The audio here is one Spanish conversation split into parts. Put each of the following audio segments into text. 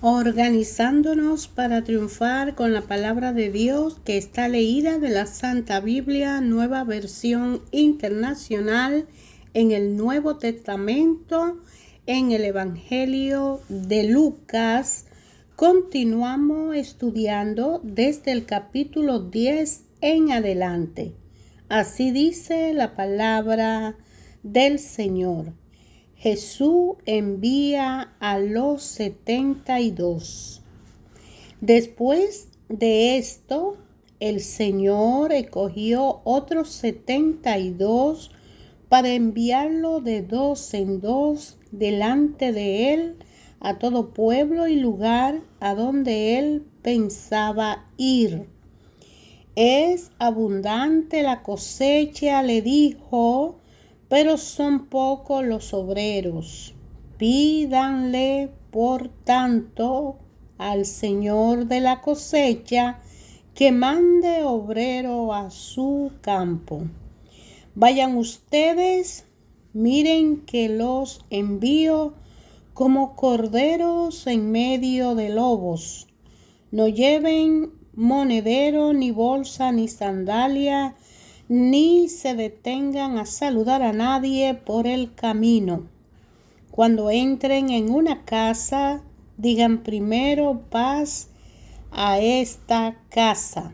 Organizándonos para triunfar con la palabra de Dios que está leída de la Santa Biblia, nueva versión internacional, en el Nuevo Testamento, en el Evangelio de Lucas. Continuamos estudiando desde el capítulo 10 en adelante. Así dice la palabra del Señor. Jesús envía a los 72. Después de esto, el Señor escogió otros 72 para enviarlo de dos en dos delante de él a todo pueblo y lugar a donde él pensaba ir. Es abundante la cosecha, le dijo, pero son pocos los obreros. Pídanle, por tanto, al Señor de la cosecha que mande obrero a su campo. Vayan ustedes, miren que los envío como corderos en medio de lobos. No lleven monedero, ni bolsa, ni sandalia, ni se detengan a saludar a nadie por el camino. Cuando entren en una casa, digan primero paz a esta casa.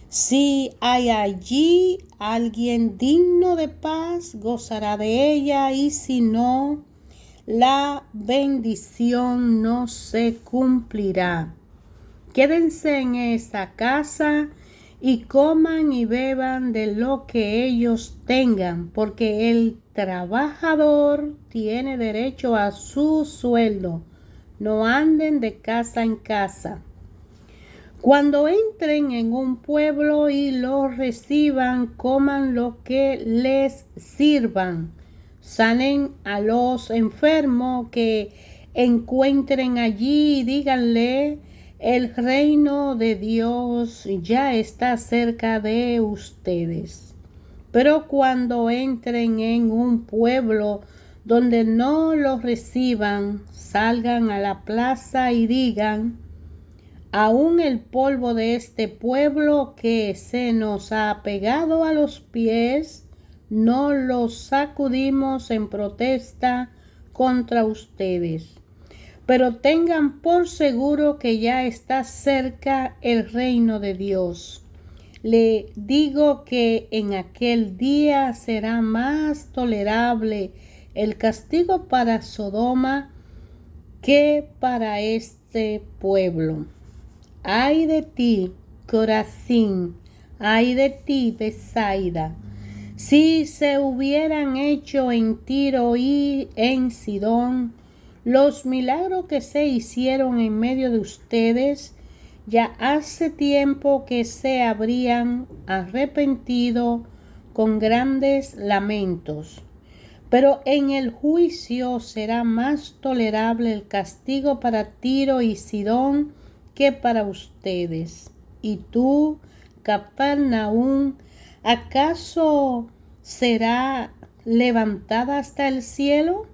Si hay allí alguien digno de paz, gozará de ella, y si no, la bendición no se cumplirá. Quédense en esa casa y coman y beban de lo que ellos tengan, porque el trabajador tiene derecho a su sueldo. No anden de casa en casa. Cuando entren en un pueblo y lo reciban, coman lo que les sirvan. Sanen a los enfermos que encuentren allí y díganle: el reino de Dios ya está cerca de ustedes. Pero cuando entren en un pueblo donde no los reciban, salgan a la plaza y digan: aún el polvo de este pueblo que se nos ha pegado a los pies, no lo sacudimos en protesta contra ustedes. Pero tengan por seguro que ya está cerca el reino de Dios. Le digo que en aquel día será más tolerable el castigo para Sodoma que para este pueblo. Ay de ti, Corazín, ay de ti, Betsaida. Si se hubieran hecho en Tiro y en Sidón los milagros que se hicieron en medio de ustedes, ya hace tiempo que se habrían arrepentido con grandes lamentos. Pero en el juicio será más tolerable el castigo para Tiro y Sidón que para ustedes. Y tú, Capernaum, ¿acaso será levantada hasta el cielo?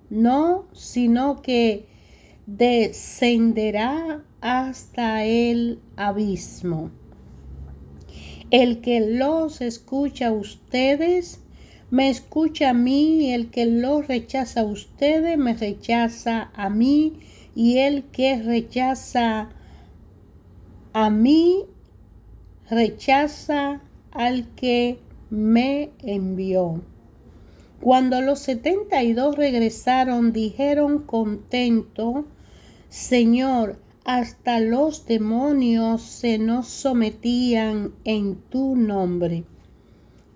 No, sino que descenderá hasta el abismo. El que los escucha a ustedes, me escucha a mí, y el que los rechaza a ustedes, me rechaza a mí, y el que rechaza a mí, rechaza al que me envió. Cuando los 72 regresaron, dijeron contento: Señor, hasta los demonios se nos sometían en tu nombre.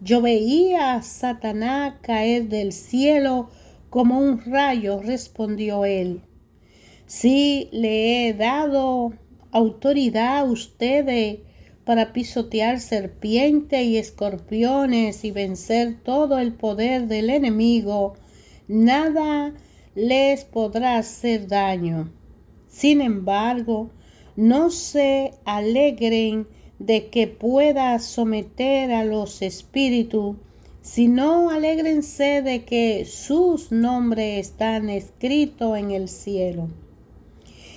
Yo veía a Satanás caer del cielo como un rayo, respondió él. Sí, le he dado autoridad a ustedes para pisotear serpientes y escorpiones y vencer todo el poder del enemigo. Nada les podrá hacer daño. Sin embargo, no se alegren de que pueda someter a los espíritus, sino alégrense de que sus nombres están escritos en el cielo.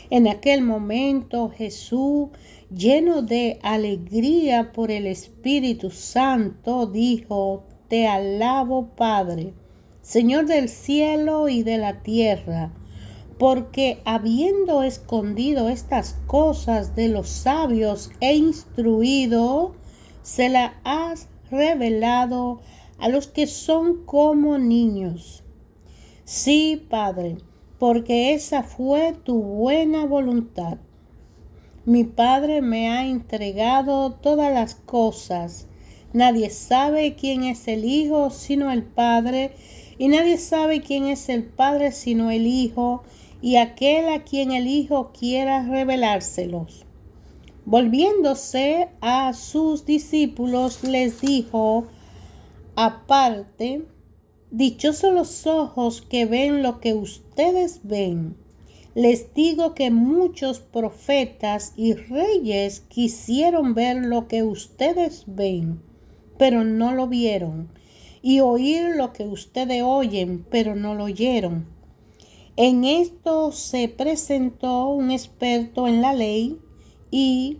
En aquel momento Jesús, lleno de alegría por el Espíritu Santo, dijo: Te alabo, Padre, Señor del cielo y de la tierra, porque habiendo escondido estas cosas de los sabios e instruido, se las has revelado a los que son como niños. Sí, Padre, porque esa fue tu buena voluntad. Mi Padre me ha entregado todas las cosas. Nadie sabe quién es el Hijo sino el Padre, y nadie sabe quién es el Padre sino el Hijo, y aquel a quien el Hijo quiera revelárselos. Volviéndose a sus discípulos, les dijo aparte: Dichosos los ojos que ven lo que ustedes ven. Les digo que muchos profetas y reyes quisieron ver lo que ustedes ven, pero no lo vieron, y oír lo que ustedes oyen, pero no lo oyeron. En esto se presentó un experto en la ley y,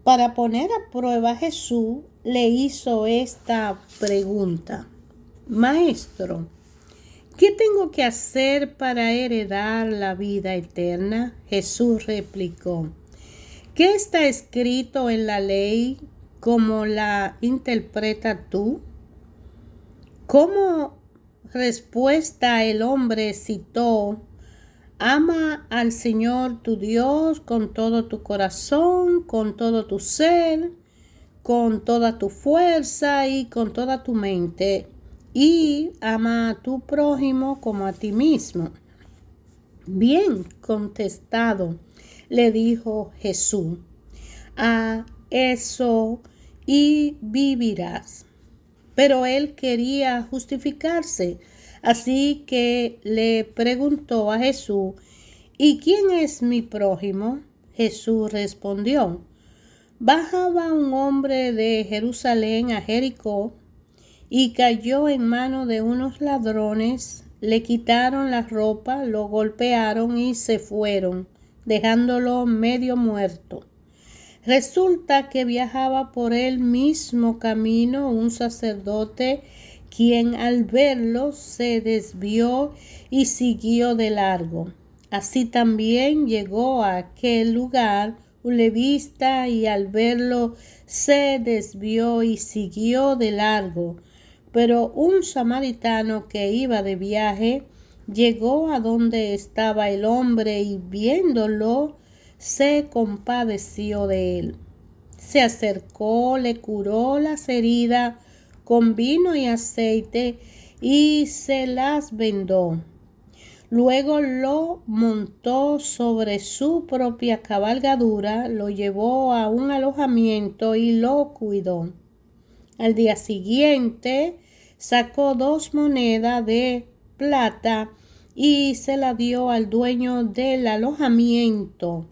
para poner a prueba a Jesús, le hizo esta pregunta: Maestro, ¿qué tengo que hacer para heredar la vida eterna? Jesús replicó: ¿Qué está escrito en la ley? ¿Cómo la interpretas tú? Como respuesta, el hombre citó: Ama al Señor tu Dios con todo tu corazón, con todo tu ser, con toda tu fuerza y con toda tu mente, y ama a tu prójimo como a ti mismo. Bien contestado, le dijo Jesús, a eso y vivirás. Pero él quería justificarse, así que le preguntó a Jesús: ¿Y quién es mi prójimo? Jesús respondió: Bajaba un hombre de Jerusalén a Jericó y cayó en manos de unos ladrones. Le quitaron la ropa, lo golpearon y se fueron, dejándolo medio muerto. Resulta que viajaba por el mismo camino un sacerdote, quien al verlo se desvió y siguió de largo. Así también llegó a aquel lugar un levita y al verlo se desvió y siguió de largo. Pero un samaritano que iba de viaje llegó a donde estaba el hombre y viéndolo se compadeció de él. Se acercó, le curó las heridas con vino y aceite y se las vendó. Luego lo montó sobre su propia cabalgadura, lo llevó a un alojamiento y lo cuidó. Al día siguiente sacó 2 monedas de plata y se la dio al dueño del alojamiento.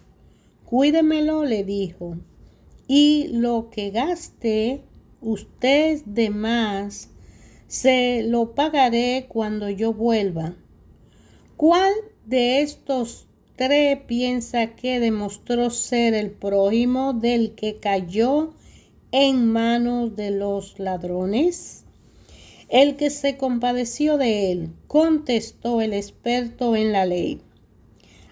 Cuídemelo, le dijo, y lo que gaste usted de más se lo pagaré cuando yo vuelva. ¿Cuál de estos 3 piensa que demostró ser el prójimo del que cayó en manos de los ladrones? El que se compadeció de él, contestó el experto en la ley.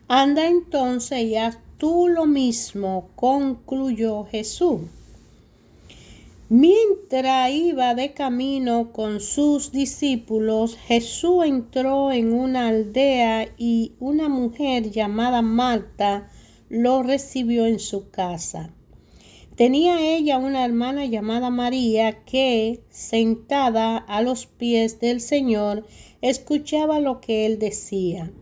Anda entonces y haz tú lo mismo, concluyó Jesús. Mientras iba de camino con sus discípulos, Jesús entró en una aldea y una mujer llamada Marta lo recibió en su casa. Tenía ella una hermana llamada María que, sentada a los pies del Señor, escuchaba lo que él decía.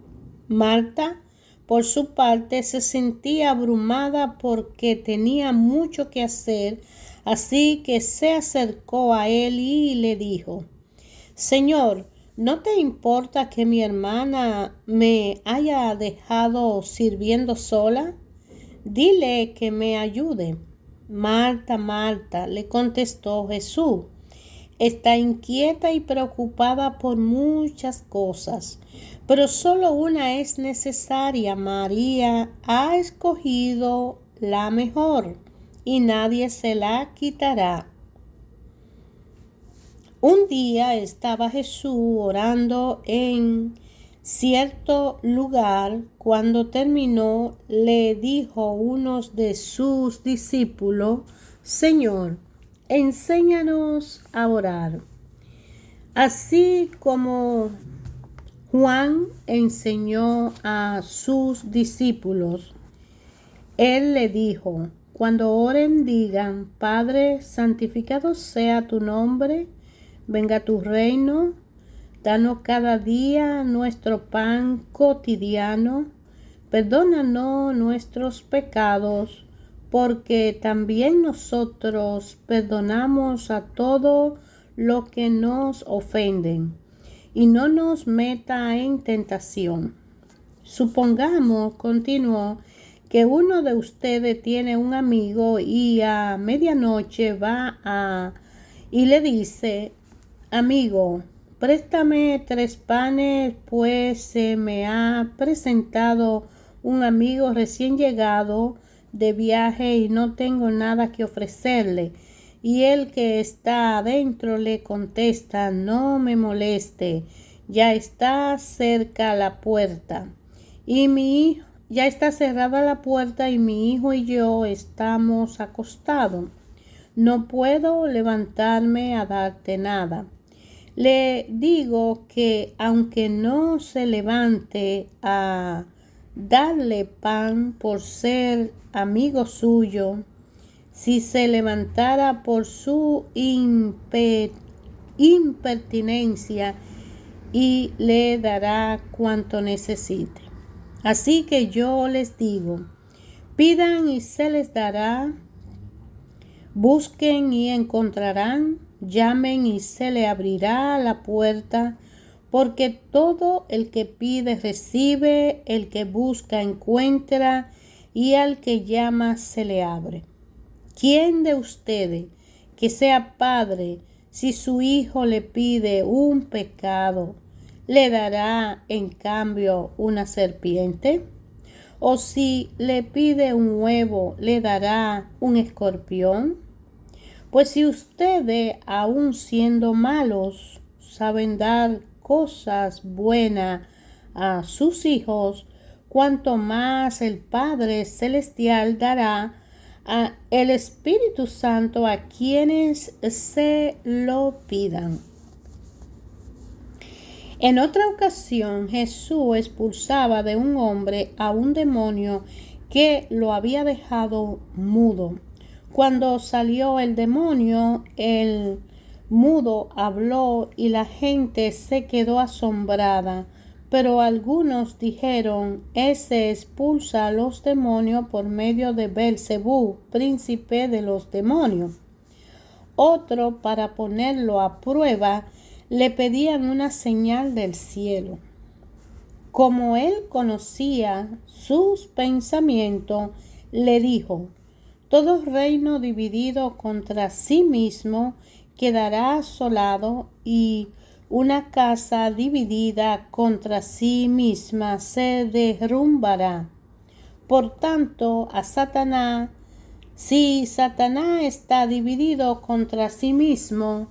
Marta, por su parte, se sentía abrumada porque tenía mucho que hacer, así que se acercó a él y le dijo: Señor, ¿no te importa que mi hermana me haya dejado sirviendo sola? Dile que me ayude. Marta, Marta, le contestó Jesús, está inquieta y preocupada por muchas cosas, pero solo una es necesaria. María ha escogido la mejor y nadie se la quitará. Un día estaba Jesús orando en cierto lugar. Cuando terminó, le dijo uno de sus discípulos: Señor, enséñanos a orar, así como Juan enseñó a sus discípulos. Él le dijo: cuando oren, digan: Padre, santificado sea tu nombre, venga tu reino, danos cada día nuestro pan cotidiano, perdónanos nuestros pecados, porque también nosotros perdonamos a todos los que nos ofenden, y no nos meta en tentación. Supongamos, continuó, que uno de ustedes tiene un amigo y a medianoche va y le dice: Amigo, préstame 3 panes, pues se me ha presentado un amigo recién llegado de viaje y no tengo nada que ofrecerle. Y el que está adentro le contesta: No me moleste, ya está cerca la puerta. Ya está cerrada la puerta y mi hijo y yo estamos acostados. No puedo levantarme a darte nada. Le digo que aunque no se levante a darle pan por ser amigo suyo, si se levantara por su impertinencia, y le dará cuanto necesite. Así que yo les digo: pidan y se les dará, busquen y encontrarán, llamen y se le abrirá la puerta, porque todo el que pide recibe, el que busca encuentra, y al que llama se le abre. ¿Quién de ustedes, que sea padre, si su hijo le pide un pescado, le dará en cambio una serpiente? ¿O si le pide un huevo, le dará un escorpión? Pues si ustedes, aun siendo malos, saben dar cosas buenas a sus hijos, cuanto más el Padre Celestial dará el Espíritu Santo a quienes se lo pidan. En otra ocasión, Jesús expulsaba de un hombre a un demonio que lo había dejado mudo. Cuando salió el demonio, el mudo habló y la gente se quedó asombrada. Pero algunos dijeron: ese expulsa a los demonios por medio de Beelzebú, príncipe de los demonios. Otro, para ponerlo a prueba, le pedían una señal del cielo. Como él conocía sus pensamientos, le dijo: todo reino dividido contra sí mismo quedará asolado, y una casa dividida contra sí misma se derrumbará. Por tanto, si Satanás está dividido contra sí mismo,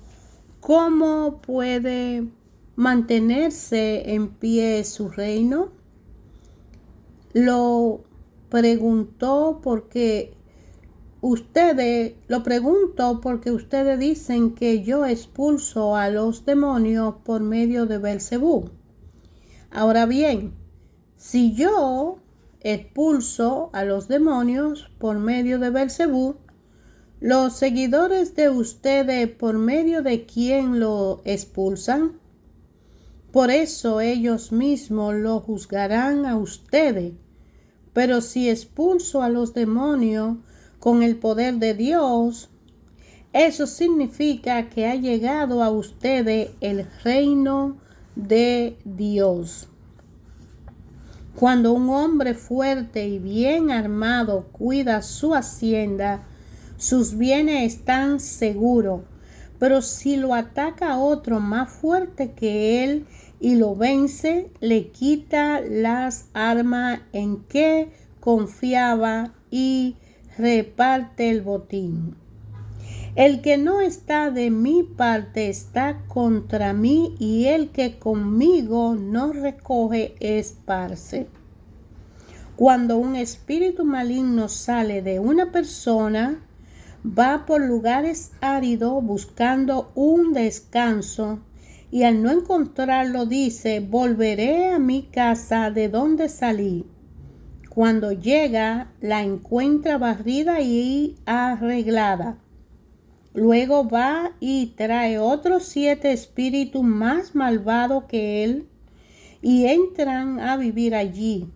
¿cómo puede mantenerse en pie su reino? Lo pregunto porque ustedes dicen que yo expulso a los demonios por medio de Beelzebú. Ahora bien, si yo expulso a los demonios por medio de Beelzebú, los seguidores de ustedes, ¿por medio de quién lo expulsan? Por eso ellos mismos lo juzgarán a ustedes. Pero si expulso a los demonios con el poder de Dios, eso significa que ha llegado a ustedes el reino de Dios. Cuando un hombre fuerte y bien armado cuida su hacienda, sus bienes están seguros. Pero si lo ataca otro más fuerte que él y lo vence, le quita las armas en que confiaba y reparte el botín. El que no está de mi parte está contra mí, y el que conmigo no recoge esparce. Cuando un espíritu maligno sale de una persona, va por lugares áridos buscando un descanso, y al no encontrarlo dice: volveré a mi casa de donde salí. Cuando llega, la encuentra barrida y arreglada. Luego va y trae otros 7 espíritus más malvados que él, y entran a vivir allí.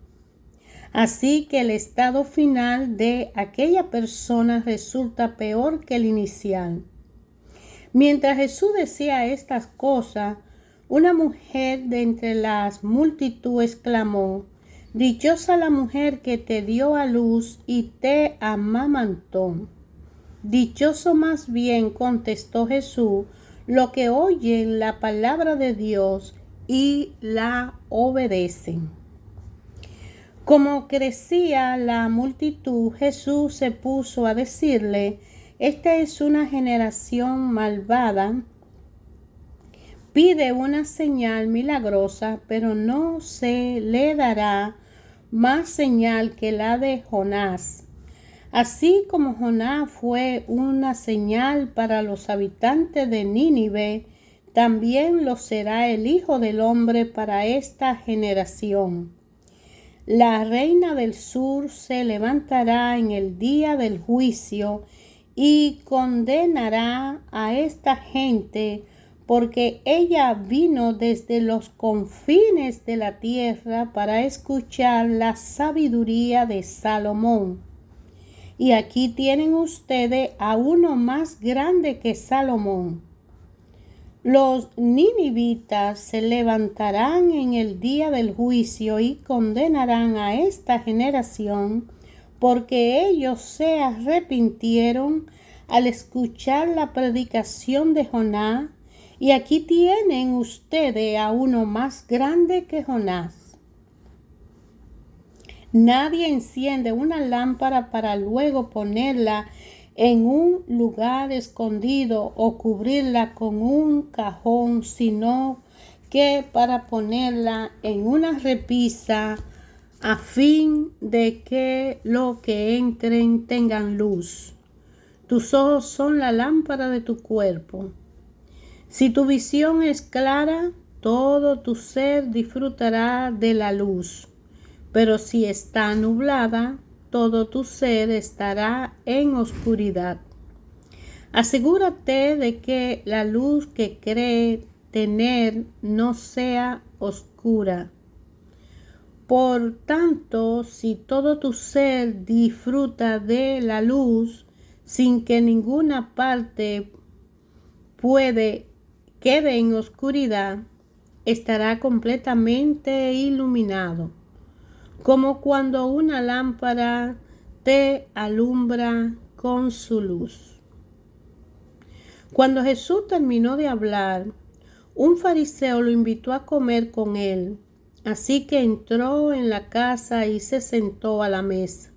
Así que el estado final de aquella persona resulta peor que el inicial. Mientras Jesús decía estas cosas, una mujer de entre las multitudes clamó: dichosa la mujer que te dio a luz y te amamantó. Dichoso más bien, contestó Jesús, lo que oyen la palabra de Dios y la obedecen. Como crecía la multitud, Jesús se puso a decirle: esta es una generación malvada. Pide una señal milagrosa, pero no se le dará más señal que la de Jonás. Así como Jonás fue una señal para los habitantes de Nínive, también lo será el Hijo del Hombre para esta generación. La reina del sur se levantará en el día del juicio y condenará a esta gente, porque ella vino desde los confines de la tierra para escuchar la sabiduría de Salomón. Y aquí tienen ustedes a uno más grande que Salomón. Los ninivitas se levantarán en el día del juicio y condenarán a esta generación, porque ellos se arrepintieron al escuchar la predicación de Jonás, y aquí tienen ustedes a uno más grande que Jonás. Nadie enciende una lámpara para luego ponerla en un lugar escondido o cubrirla con un cajón, sino que para ponerla en una repisa, a fin de que los que entren tengan luz. Tus ojos son la lámpara de tu cuerpo. Si tu visión es clara, todo tu ser disfrutará de la luz. Pero si está nublada, todo tu ser estará en oscuridad. Asegúrate de que la luz que cree tener no sea oscura. Por tanto, si todo tu ser disfruta de la luz, sin que ninguna parte quede en oscuridad, estará completamente iluminado, como cuando una lámpara te alumbra con su luz. Cuando Jesús terminó de hablar, un fariseo lo invitó a comer con él. Así que entró en la casa y se sentó a la mesa.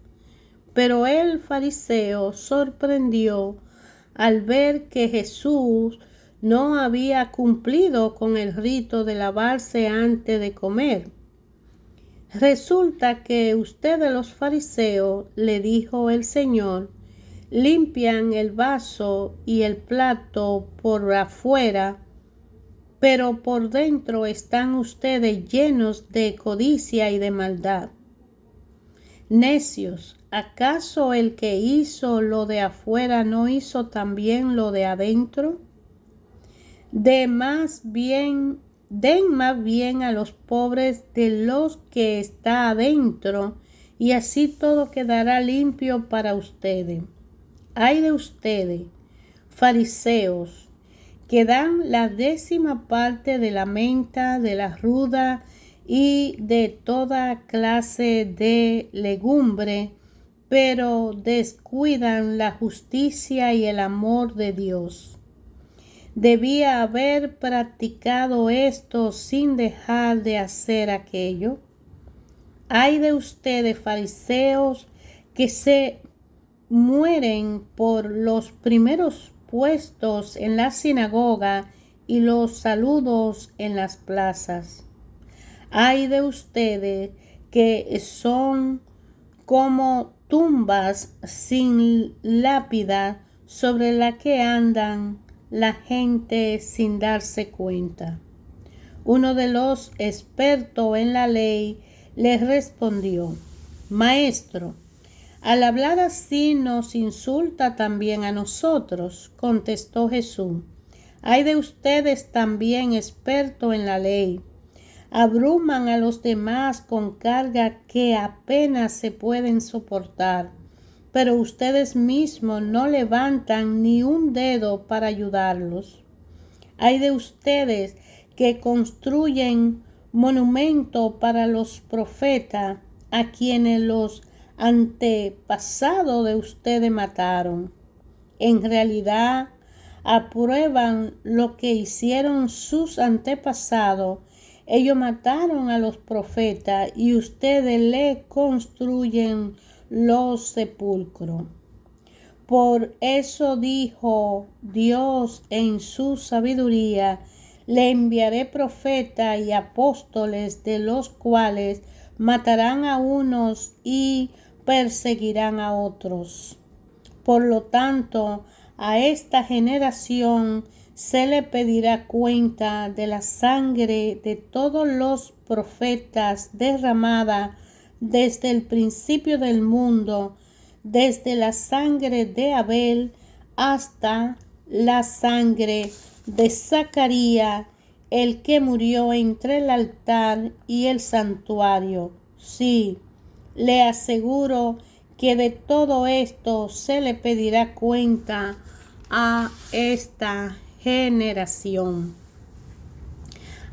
Pero el fariseo sorprendió al ver que Jesús no había cumplido con el rito de lavarse antes de comer. Resulta que ustedes los fariseos, le dijo el Señor, limpian el vaso y el plato por afuera, pero por dentro están ustedes llenos de codicia y de maldad. Necios, ¿acaso el que hizo lo de afuera no hizo también lo de adentro? Den más bien a los pobres de los que está adentro, y así todo quedará limpio para ustedes. Ay de ustedes, fariseos, que dan la 10ª parte de la menta, de la ruda y de toda clase de legumbre, pero descuidan la justicia y el amor de Dios. Debía haber practicado esto sin dejar de hacer aquello. Ay de ustedes, fariseos, que se mueren por los primeros puestos en la sinagoga y los saludos en las plazas. Ay de ustedes que son como tumbas sin lápida sobre la que andan la gente sin darse cuenta. Uno de los expertos en la ley le respondió: Maestro, al hablar así nos insulta también a nosotros. Contestó Jesús: Ay de ustedes también, expertos en la ley. Abruman a los demás con cargas que apenas se pueden soportar, pero ustedes mismos no levantan ni un dedo para ayudarlos. Ay de ustedes que construyen monumentos para los profetas, a quienes los antepasados de ustedes mataron. En realidad, aprueban lo que hicieron sus antepasados. Ellos mataron a los profetas y ustedes le construyen los sepulcros. Por eso dijo Dios en su sabiduría: le enviaré profetas y apóstoles, de los cuales matarán a unos y perseguirán a otros. Por lo tanto, a esta generación se le pedirá cuenta de la sangre de todos los profetas derramada desde el principio del mundo, desde la sangre de Abel hasta la sangre de Zacarías, el que murió entre el altar y el santuario. Sí, le aseguro que de todo esto se le pedirá cuenta a esta generación.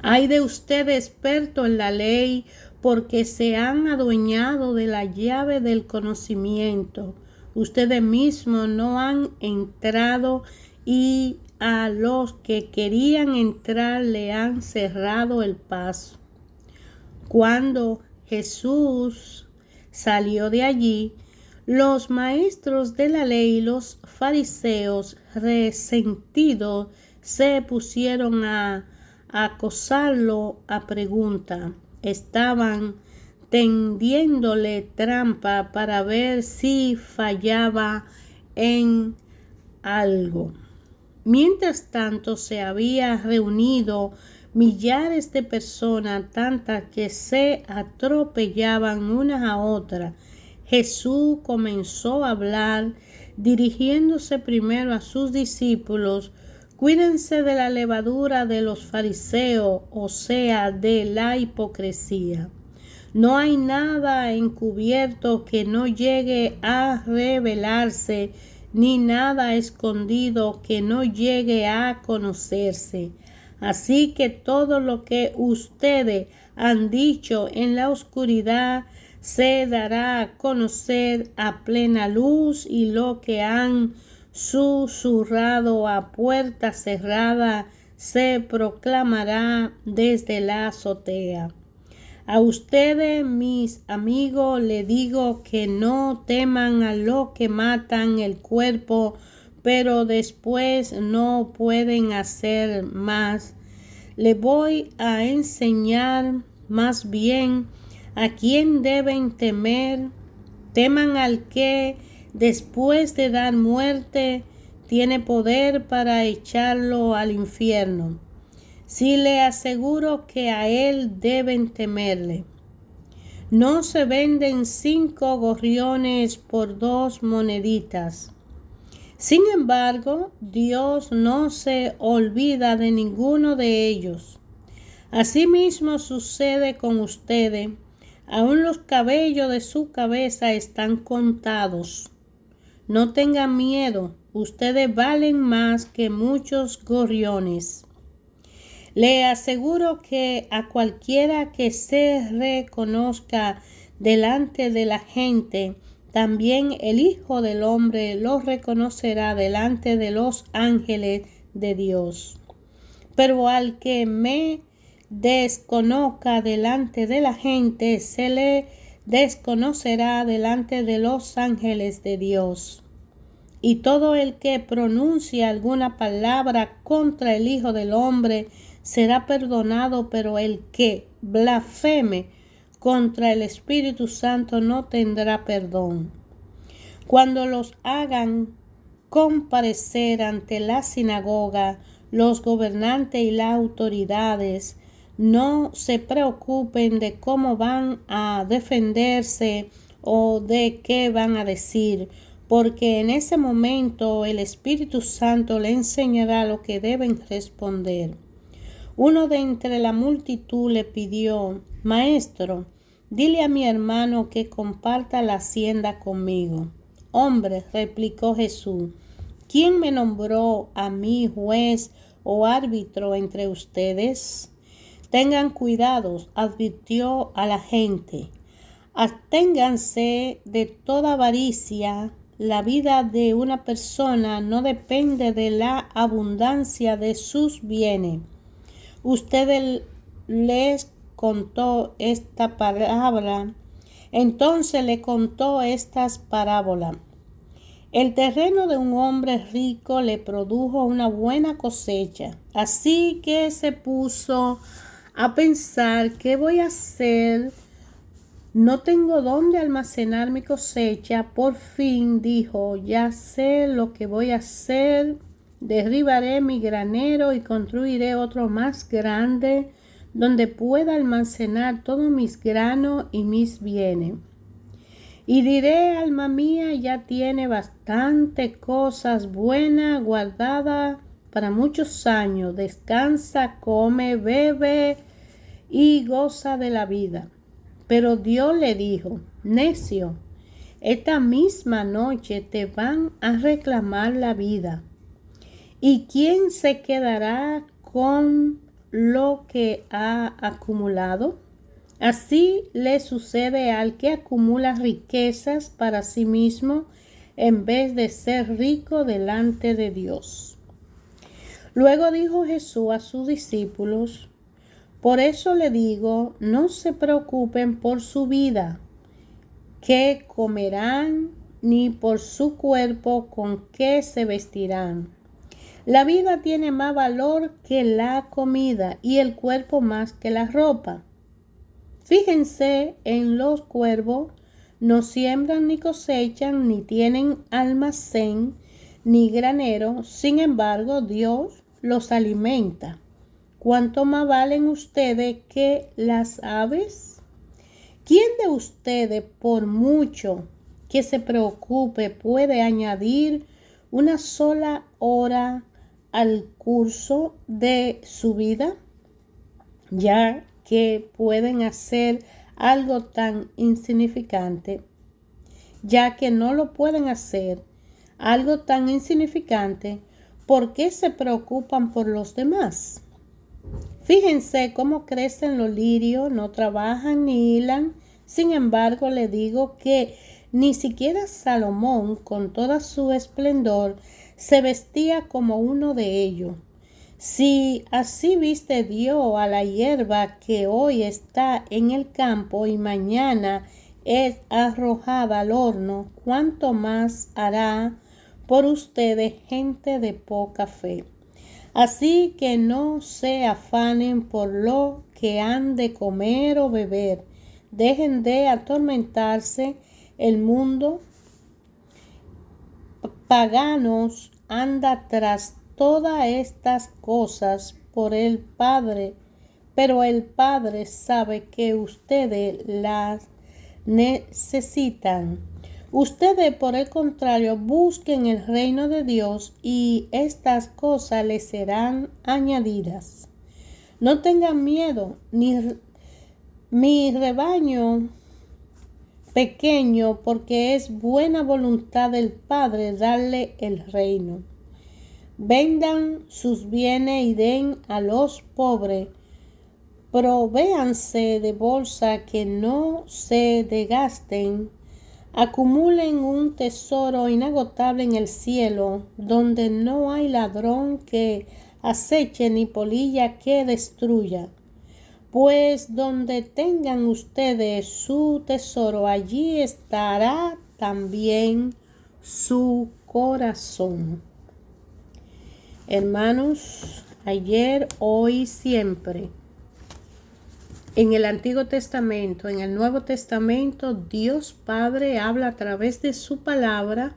Ay de ustedes, expertos en la ley, porque se han adueñado de la llave del conocimiento. Ustedes mismos no han entrado y a los que querían entrar le han cerrado el paso. Cuando Jesús salió de allí, los maestros de la ley y los fariseos, resentidos, se pusieron a acosarlo a pregunta. Estaban tendiéndole trampa para ver si fallaba en algo. Mientras tanto, se habían reunido millares de personas, tantas que se atropellaban unas a otras. Jesús comenzó a hablar, dirigiéndose primero a sus discípulos: Cuídense de la levadura de los fariseos, o sea, de la hipocresía. No hay nada encubierto que no llegue a revelarse, ni nada escondido que no llegue a conocerse. Así que todo lo que ustedes han dicho en la oscuridad se dará a conocer a plena luz, y lo que han susurrado a puerta cerrada se proclamará desde la azotea. A ustedes, mis amigos, les digo que no teman a los que matan el cuerpo, pero después no pueden hacer más. Les voy a enseñar más bien a quién deben temer. Teman al que, después de dar muerte, tiene poder para echarlo al infierno. Sí, le aseguro que a él deben temerle. No se venden 5 gorriones por 2 moneditas. Sin embargo, Dios no se olvida de ninguno de ellos. Asimismo sucede con ustedes. Aún los cabellos de su cabeza están contados. No tengan miedo, ustedes valen más que muchos gorriones. Le aseguro que a cualquiera que se reconozca delante de la gente, también el Hijo del Hombre lo reconocerá delante de los ángeles de Dios. Pero al que me desconozca delante de la gente, se le desconocerá delante de los ángeles de Dios. Y todo el que pronuncie alguna palabra contra el Hijo del Hombre será perdonado, pero el que blasfeme contra el Espíritu Santo no tendrá perdón. Cuando los hagan comparecer ante la sinagoga, los gobernantes y las autoridades, no se preocupen de cómo van a defenderse o de qué van a decir, porque en ese momento el Espíritu Santo le enseñará lo que deben responder. Uno de entre la multitud le pidió: Maestro, dile a mi hermano que comparta la hacienda conmigo. Hombre, replicó Jesús, ¿quién me nombró a mí juez o árbitro entre ustedes? Tengan cuidado, advirtió a la gente. Absténganse de toda avaricia. La vida de una persona no depende de la abundancia de sus bienes. Usted les contó esta palabra. Entonces le contó estas parábolas. El terreno de un hombre rico le produjo una buena cosecha. Así que se puso a pensar: ¿qué voy a hacer? No tengo dónde almacenar mi cosecha. Por fin dijo: ya sé lo que voy a hacer. Derribaré mi granero y construiré otro más grande, donde pueda almacenar todos mis granos y mis bienes. Y diré: alma mía, ya tiene bastante cosas buenas guardadas para muchos años. Descansa, come, bebe y goza de la vida. Pero Dios le dijo: necio, esta misma noche te van a reclamar la vida. ¿Y quién se quedará con lo que ha acumulado? Así le sucede al que acumula riquezas para sí mismo en vez de ser rico delante de Dios. Luego dijo Jesús a sus discípulos: por eso le digo, no se preocupen por su vida, qué comerán, ni por su cuerpo, con qué se vestirán. La vida tiene más valor que la comida y el cuerpo más que la ropa. Fíjense en los cuervos, no siembran ni cosechan, ni tienen almacén ni granero, sin embargo Dios los alimenta. ¿Cuánto más valen ustedes que las aves? ¿Quién de ustedes, por mucho que se preocupe, puede añadir una sola hora al curso de su vida? Ya que pueden hacer algo tan insignificante, ya que no lo pueden hacer, algo tan insignificante, ¿por qué se preocupan por los demás? Fíjense cómo crecen los lirios, no trabajan ni hilan. Sin embargo, le digo que ni siquiera Salomón, con todo su esplendor, se vestía como uno de ellos. Si así viste Dios a la hierba que hoy está en el campo y mañana es arrojada al horno, ¿cuánto más hará por ustedes, gente de poca fe? Así que no se afanen por lo que han de comer o beber. Dejen de atormentarse. El mundo paganos anda tras todas estas cosas por el Padre, pero el Padre sabe que ustedes las necesitan. Ustedes, por el contrario, busquen el reino de Dios y estas cosas les serán añadidas. No tengan miedo, ni mi rebaño pequeño, porque es buena voluntad del Padre darle el reino. Vendan sus bienes y den a los pobres. Provéanse de bolsa que no se desgasten, Acumulen un tesoro inagotable en el cielo, donde no hay ladrón que aceche ni polilla que destruya. Pues donde tengan ustedes su tesoro, allí estará también su corazón. Hermanos, ayer, hoy, siempre. En el Antiguo Testamento, en el Nuevo Testamento, Dios Padre habla a través de su palabra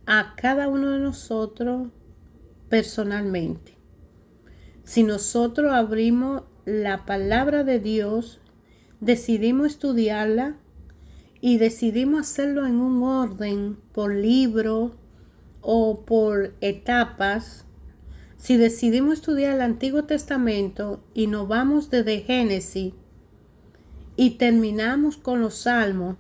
a cada uno de nosotros personalmente. Si nosotros abrimos la palabra de Dios, decidimos estudiarla y decidimos hacerlo en un orden por libro o por etapas. Si decidimos estudiar el Antiguo Testamento y nos vamos desde Génesis y terminamos con los Salmos,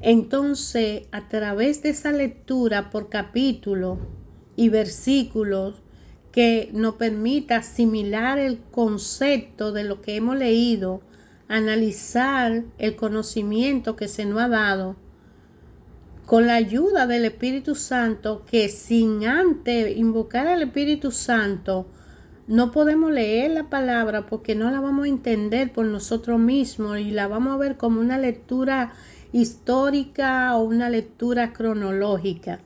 entonces a través de esa lectura por capítulo y versículos que nos permita asimilar el concepto de lo que hemos leído, analizar el conocimiento que se nos ha dado, con la ayuda del Espíritu Santo, que sin antes invocar al Espíritu Santo no podemos leer la palabra porque no la vamos a entender por nosotros mismos y la vamos a ver como una lectura histórica o una lectura cronológica.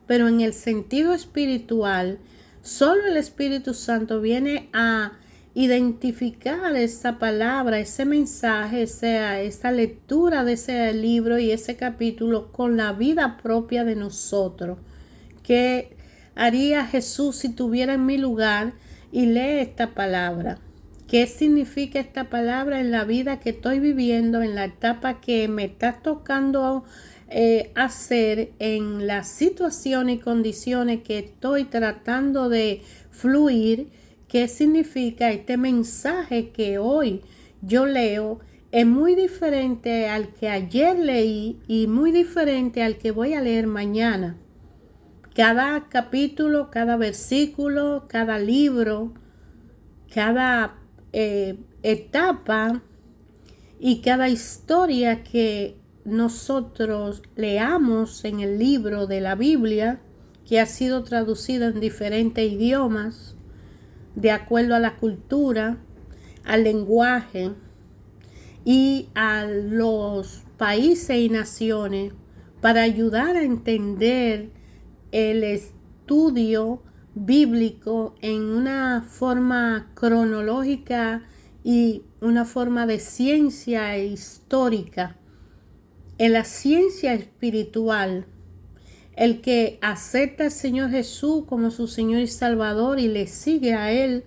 Pero en el sentido espiritual, solo el Espíritu Santo viene a identificar esa palabra, ese mensaje, esa lectura de ese libro y ese capítulo con la vida propia de nosotros. ¿Qué haría Jesús si tuviera en mi lugar y lee esta palabra? ¿Qué significa esta palabra en la vida que estoy viviendo, en la etapa que me está tocando hacer, en las situaciones y condiciones que estoy tratando de fluir? ¿Qué significa este mensaje que hoy yo leo? Es muy diferente al que ayer leí y muy diferente al que voy a leer mañana. Cada capítulo, cada versículo, cada libro, cada etapa y cada historia que nosotros leamos en el libro de la Biblia, que ha sido traducido en diferentes idiomas, de acuerdo a la cultura, al lenguaje y a los países y naciones, para ayudar a entender el estudio bíblico en una forma cronológica y una forma de ciencia histórica. En la ciencia espiritual, el que acepta al Señor Jesús como su Señor y Salvador y le sigue a Él,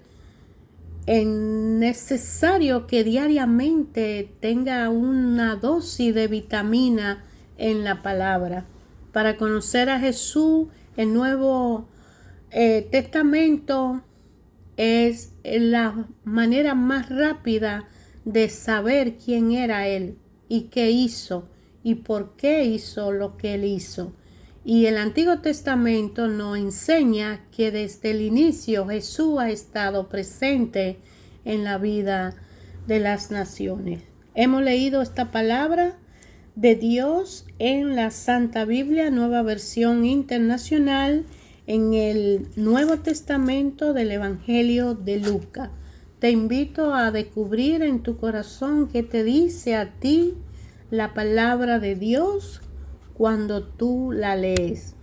es necesario que diariamente tenga una dosis de vitamina en la palabra. Para conocer a Jesús, el Nuevo Testamento es la manera más rápida de saber quién era Él y qué hizo y por qué hizo lo que Él hizo. Y el Antiguo Testamento nos enseña que desde el inicio Jesús ha estado presente en la vida de las naciones. Hemos leído esta palabra de Dios en la Santa Biblia, Nueva Versión Internacional, en el Nuevo Testamento del Evangelio de Lucas. Te invito a descubrir en tu corazón qué te dice a ti la palabra de Dios cuando tú la lees.